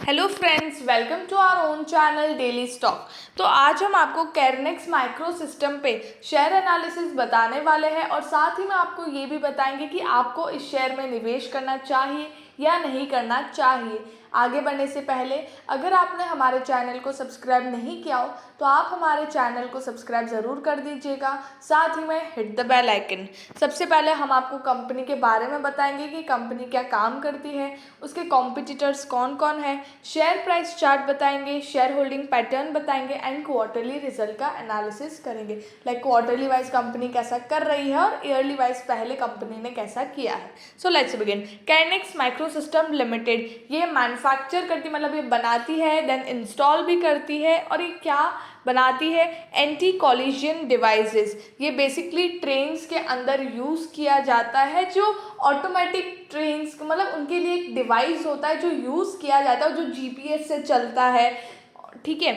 Hello friends, welcome to our own channel daily stock. तो आज हम आपको कैरनेक्स माइक्रो सिस्टम पे शेयर एनालिसिस बताने वाले हैं और साथ ही में आपको ये भी बताएंगे कि आपको इस शेयर में निवेश करना चाहिए या नहीं करना चाहिए। आगे बढ़ने से पहले अगर आपने हमारे चैनल को सब्सक्राइब नहीं किया हो तो आप हमारे चैनल को सब्सक्राइब ज़रूर कर दीजिएगा, साथ ही में हिट द बेल आइकन। सबसे पहले हम आपको कंपनी के बारे में बताएंगे कि कंपनी क्या काम करती है, उसके कॉम्पिटिटर्स कौन कौन है, शेयर प्राइस चार्ट बताएंगे, शेयर होल्डिंग पैटर्न बताएंगे एंड क्वार्टरली रिजल्ट का एनालिसिस करेंगे। लाइक क्वार्टरली वाइज कंपनी कैसा कर रही है और ईयरली वाइज पहले कंपनी ने कैसा किया है। So let's begin. Kernex micro system limited ये मैन्युफैक्चर करती, मतलब ये बनाती है, देन इंस्टॉल भी करती है और ये क्या बनाती है, एंटी कॉलिजन डिवाइसेस। ये बेसिकली ट्रेन्स के अंदर यूज़ किया जाता है, जो ऑटोमेटिक ट्रेन्स, मतलब उनके लिए एक डिवाइस होता है जो यूज़ किया जाता है, जो जीपीएस से चलता है। ठीक है,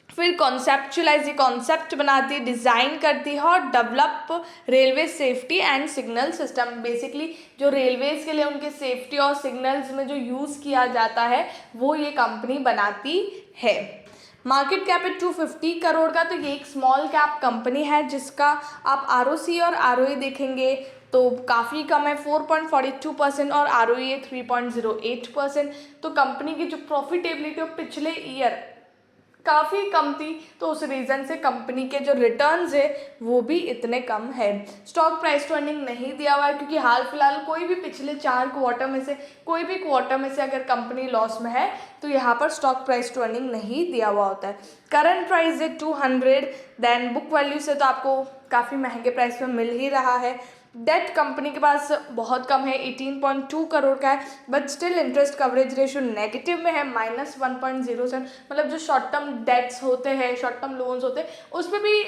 फिर कॉन्सेप्चुलाइज, ये कॉन्सेप्ट बनाती है, डिज़ाइन करती है और develop railway safety and signal system. Basically जो रेलवेज़ के लिए उनके सेफ्टी और सिग्नल्स में जो यूज़ किया जाता है वो ये कंपनी बनाती है। मार्केट कैप है 250 करोड़ का। तो ये एक स्मॉल कैप कंपनी है जिसका आप आरओसी और आरओई देखेंगे तो काफ़ी कम है, 4.42% और आरओई है 3.08%। तो कंपनी की जो प्रॉफिटेबिलिटी वो पिछले ईयर काफ़ी कम थी, तो उस रीज़न से कंपनी के जो रिटर्न्स है वो भी इतने कम है। स्टॉक प्राइस टू अर्निंग नहीं दिया हुआ है क्योंकि हाल फिलहाल कोई भी पिछले 4 क्वार्टर में से कोई भी क्वार्टर में से अगर कंपनी लॉस में है तो यहाँ पर स्टॉक प्राइस टू अर्निंग नहीं दिया हुआ होता है। करंट प्राइस है 200, देन बुक वैल्यू से तो आपको काफ़ी महंगे प्राइस में मिल ही रहा है। डेट कंपनी के पास बहुत कम है, 18.2 करोड़ का है, but still interest coverage ratio negative में है, -1.07। मतलब जो शॉर्ट टर्म डेट्स होते हैं, शॉर्ट टर्म लोन्स होते हैं, उसमें भी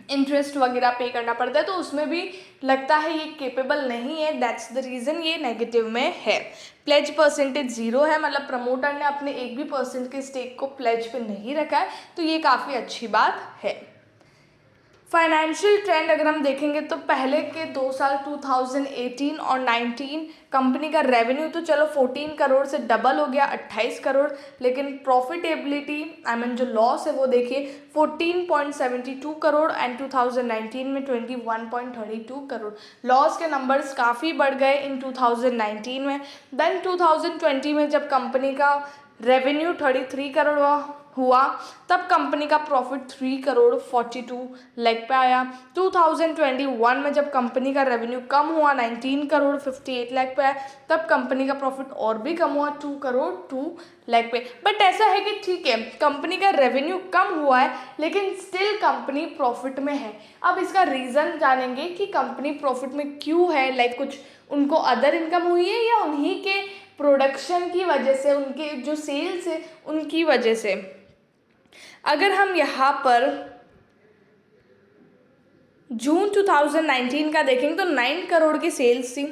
इंटरेस्ट वगैरह पे करना पड़ता है, तो उसमें भी लगता है ये केपेबल नहीं है, दैट्स द रीज़न ये नेगेटिव में है। प्लेज परसेंटेज 0 है, मतलब प्रमोटर ने अपने 1 भी % के स्टेक को प्लेज पे नहीं रखा है, तो ये काफ़ी अच्छी बात है। फाइनेंशियल ट्रेंड अगर हम देखेंगे तो पहले के 2 साल 2018 और 19 कंपनी का रेवेन्यू तो चलो 14 करोड़ से डबल हो गया 28 करोड़, लेकिन प्रॉफिटेबिलिटी जो लॉस है वो देखिए 14.72 करोड़ एंड 2019 में 21.32 करोड़। लॉस के नंबर्स काफ़ी बढ़ गए इन 2019 में। देन 2020 में जब कंपनी का रेवेन्यू 33 करोड़ हुआ तब कंपनी का प्रॉफिट 3 करोड़ 42 लाख पे आया। 2021 में जब कंपनी का रेवेन्यू कम हुआ 19 करोड़ 58 लाख पे आया, तब कंपनी का प्रॉफिट और भी कम हुआ 2 करोड़ 2 लाख पे। बट ऐसा है कि ठीक है, कंपनी का रेवेन्यू कम हुआ है लेकिन स्टिल कंपनी प्रॉफिट में है। अब इसका रीज़न जानेंगे कि कंपनी प्रॉफिट में क्यों है। लाइक कुछ उनको अदर इनकम हुई है या उन्हीं के प्रोडक्शन की वजह से, उनके जो सेल्स है उनकी वजह से। अगर हम यहाँ पर जून 2019 का देखेंगे तो 9 करोड़ की सेल्स थी,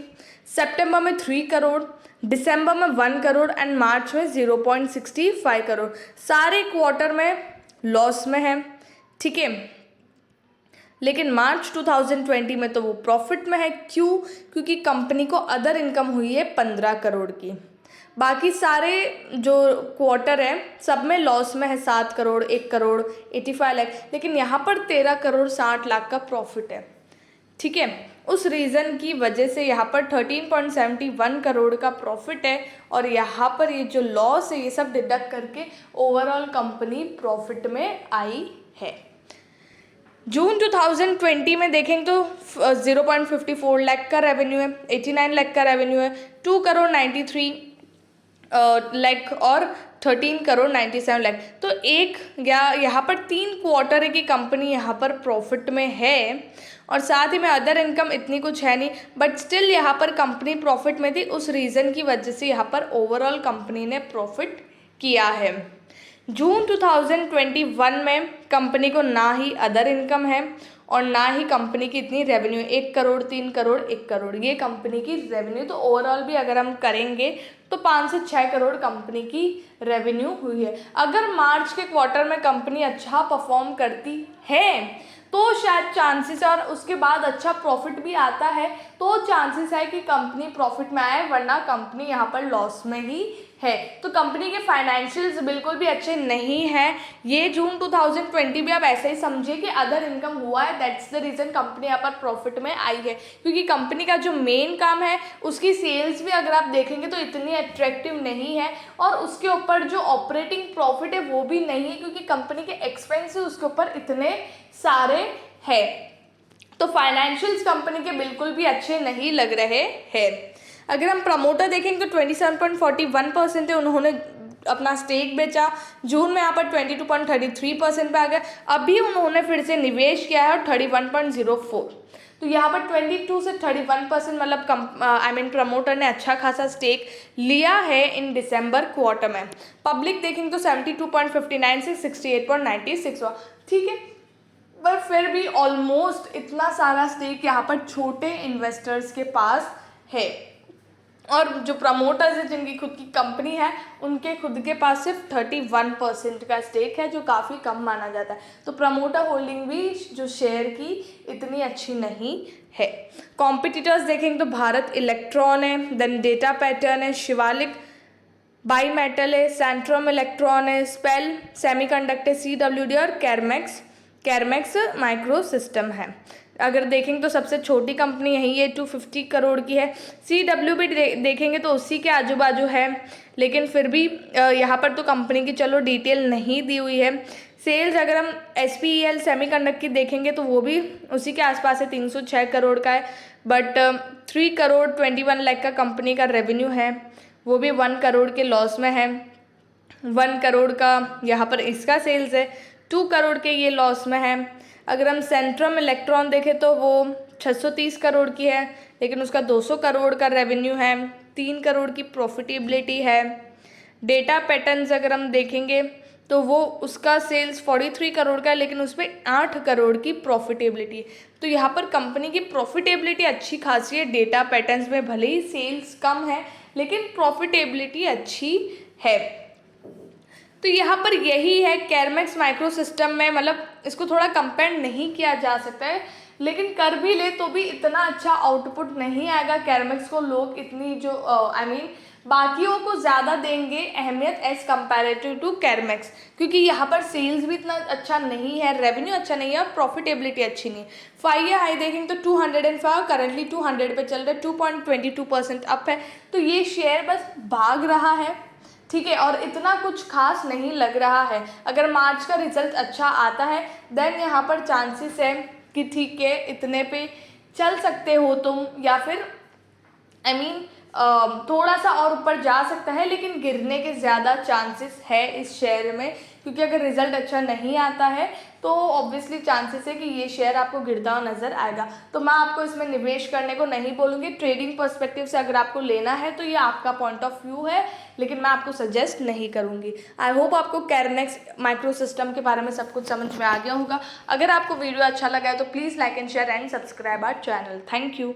सितंबर में 3 करोड़, दिसंबर में 1 करोड़ एंड मार्च में 0.65 करोड़। सारे क्वार्टर में लॉस में है, ठीक है, लेकिन मार्च 2020 में तो वो प्रॉफिट में है। क्यों? क्योंकि कंपनी को अदर इनकम हुई है 15 करोड़ की। बाकी सारे जो क्वार्टर है सब में लॉस में है, 7 करोड़, 1 करोड़, 85 लाख, लेकिन यहाँ पर 13 करोड़ 60 लाख का प्रॉफिट है। ठीक है, उस रीज़न की वजह से यहाँ पर 13.71 करोड़ का प्रॉफिट है और यहाँ पर ये जो लॉस है ये सब डिडक्ट करके ओवरऑल कंपनी प्रॉफिट में आई है। जून 2020 में देखेंगे तो 0.54 लाख का रेवेन्यू है, 89 लाख का रेवेन्यू है, 2 करोड़ 93 लाख और 13 करोड़ 97 लाख। तो एक या यहाँ पर 3 क्वार्टर है कि कंपनी यहाँ पर प्रॉफिट में है और साथ ही में अदर इनकम इतनी कुछ है नहीं, बट स्टिल यहाँ पर कंपनी प्रॉफिट में थी। उस रीज़न की वजह से यहाँ पर ओवरऑल कंपनी ने प्रॉफिट किया है। जून 2021 में कंपनी को ना ही अदर इनकम है और ना ही कंपनी की इतनी रेवेन्यू, 1 करोड़ 3 करोड़ 1 करोड़ ये कंपनी की रेवेन्यू। तो ओवरऑल भी अगर हम करेंगे तो 5 से 6 करोड़ कंपनी की रेवेन्यू हुई है। अगर मार्च के क्वार्टर में कंपनी अच्छा परफॉर्म करती है तो शायद चांसेस है, और उसके बाद अच्छा प्रॉफिट भी आता है तो चांसेस है कि कंपनी प्रॉफिट में आए, वरना कंपनी यहाँ पर लॉस में ही है। तो कंपनी के फाइनेंशियल्स बिल्कुल भी अच्छे नहीं हैं। ये जून 2020 भी आप ऐसे ही समझिए कि अदर इनकम हुआ है, दैट्स द रीज़न कंपनी यहाँ पर प्रॉफिट में आई है, क्योंकि कंपनी का जो मेन काम है उसकी सेल्स भी अगर आप देखेंगे तो इतनी अट्रैक्टिव नहीं है, और उसके ऊपर जो ऑपरेटिंग प्रॉफिट है वो भी नहीं है, क्योंकि कंपनी के एक्सपेंस उसके ऊपर इतने सारे हैं। तो फाइनेंशियल्स कंपनी के बिल्कुल भी अच्छे नहीं लग रहे हैं। अगर हम प्रमोटर देखेंगे तो 27.41% है, उन्होंने अपना स्टेक बेचा। जून में यहाँ पर 22.33% पे आ गया। अभी उन्होंने फिर से निवेश किया है और 31.04, तो यहाँ पर 22 से 31% मतलब प्रमोटर ने अच्छा खासा स्टेक लिया है इन दिसंबर क्वार्टर में। पब्लिक देखेंगे तो 72.59 से 68.96 हुआ, ठीक है, पर फिर भी ऑलमोस्ट इतना सारा स्टेक यहाँ पर छोटे इन्वेस्टर्स के पास है, और जो प्रमोटर्स हैं जिनकी खुद की कंपनी है उनके खुद के पास सिर्फ 31% का स्टेक है, जो काफ़ी कम माना जाता है। तो प्रमोटर होल्डिंग भी जो शेयर की इतनी अच्छी नहीं है। कॉम्पिटिटर्स देखेंगे तो भारत इलेक्ट्रॉन है, देन डेटा पैटर्न है, शिवालिक बाई मेटल है, सेंट्रम इलेक्ट्रॉन है, स्पेल सेमीकंडक्टर, CWD और कैरमेक्स माइक्रो सिस्टम है। अगर देखेंगे तो सबसे छोटी कंपनी यही है, 250 करोड़ की है। CWB देखेंगे तो उसी के आजू बाजू है, लेकिन फिर भी यहाँ पर तो कंपनी की चलो डिटेल नहीं दी हुई है। सेल्स अगर हम SPEL सेमीकंडक्टर की देखेंगे तो वो भी उसी के आसपास है, 306 करोड़ का है, बट 3 करोड़ 21 लाख का कंपनी का रेवेन्यू है, वो भी 1 करोड़ के लॉस में है। 1 करोड़ का यहाँ पर इसका सेल्स है, 2 करोड़ के ये लॉस में है। अगर हम सेंट्रम इलेक्ट्रॉन देखें तो वो 630 करोड़ की है, लेकिन उसका 200 करोड़ का रेवेन्यू है, 3 करोड़ की प्रॉफिटेबिलिटी है। डेटा पैटर्न्स अगर हम देखेंगे तो वो उसका सेल्स 43 करोड़ का है, लेकिन उस पर 8 करोड़ की प्रॉफिटेबिलिटी है। तो यहाँ पर कंपनी की प्रॉफिटेबिलिटी अच्छी खासी है। डेटा पैटर्न्स में भले ही सेल्स कम है, लेकिन प्रॉफिटेबिलिटी अच्छी है। तो यहाँ पर यही है कैरमेक्स माइक्रो सिस्टम में, मतलब इसको थोड़ा कंपेयर नहीं किया जा सकता है, लेकिन कर भी ले तो भी इतना अच्छा आउटपुट नहीं आएगा कैरमेक्स को। लोग इतनी जो बाकियों को ज़्यादा देंगे अहमियत एज कंपैरेटिव टू कैरमेक्स, क्योंकि यहाँ पर सेल्स भी इतना अच्छा नहीं है, रेवेन्यू अच्छा नहीं है और प्रॉफिटेबिलिटी अच्छी नहीं है। 5 ईयर हाई देखेंगे तो 205, करंटली 200 पे चल रहा है, 2.22% अप है। तो ये शेयर बस भाग रहा है, ठीक है, और इतना कुछ खास नहीं लग रहा है। अगर मार्च का रिजल्ट अच्छा आता है देन यहाँ पर चांसेस है कि ठीक है इतने पे चल सकते हो तुम, या फिर थोड़ा सा और ऊपर जा सकता है, लेकिन गिरने के ज़्यादा चांसेस है इस शेयर में, क्योंकि अगर रिजल्ट अच्छा नहीं आता है तो ऑब्वियसली चांसेस है कि ये शेयर आपको गिरता हुआ नज़र आएगा। तो मैं आपको इसमें निवेश करने को नहीं बोलूँगी। ट्रेडिंग पर्सपेक्टिव से अगर आपको लेना है तो ये आपका पॉइंट ऑफ व्यू है, लेकिन मैं आपको सजेस्ट नहीं करूँगी। आई होप आपको कैरमेक्स माइक्रो सिस्टम के बारे में सब कुछ समझ में आ गया होगा। अगर आपको वीडियो अच्छा लगा है तो please like and share and subscribe our channel. Thank you.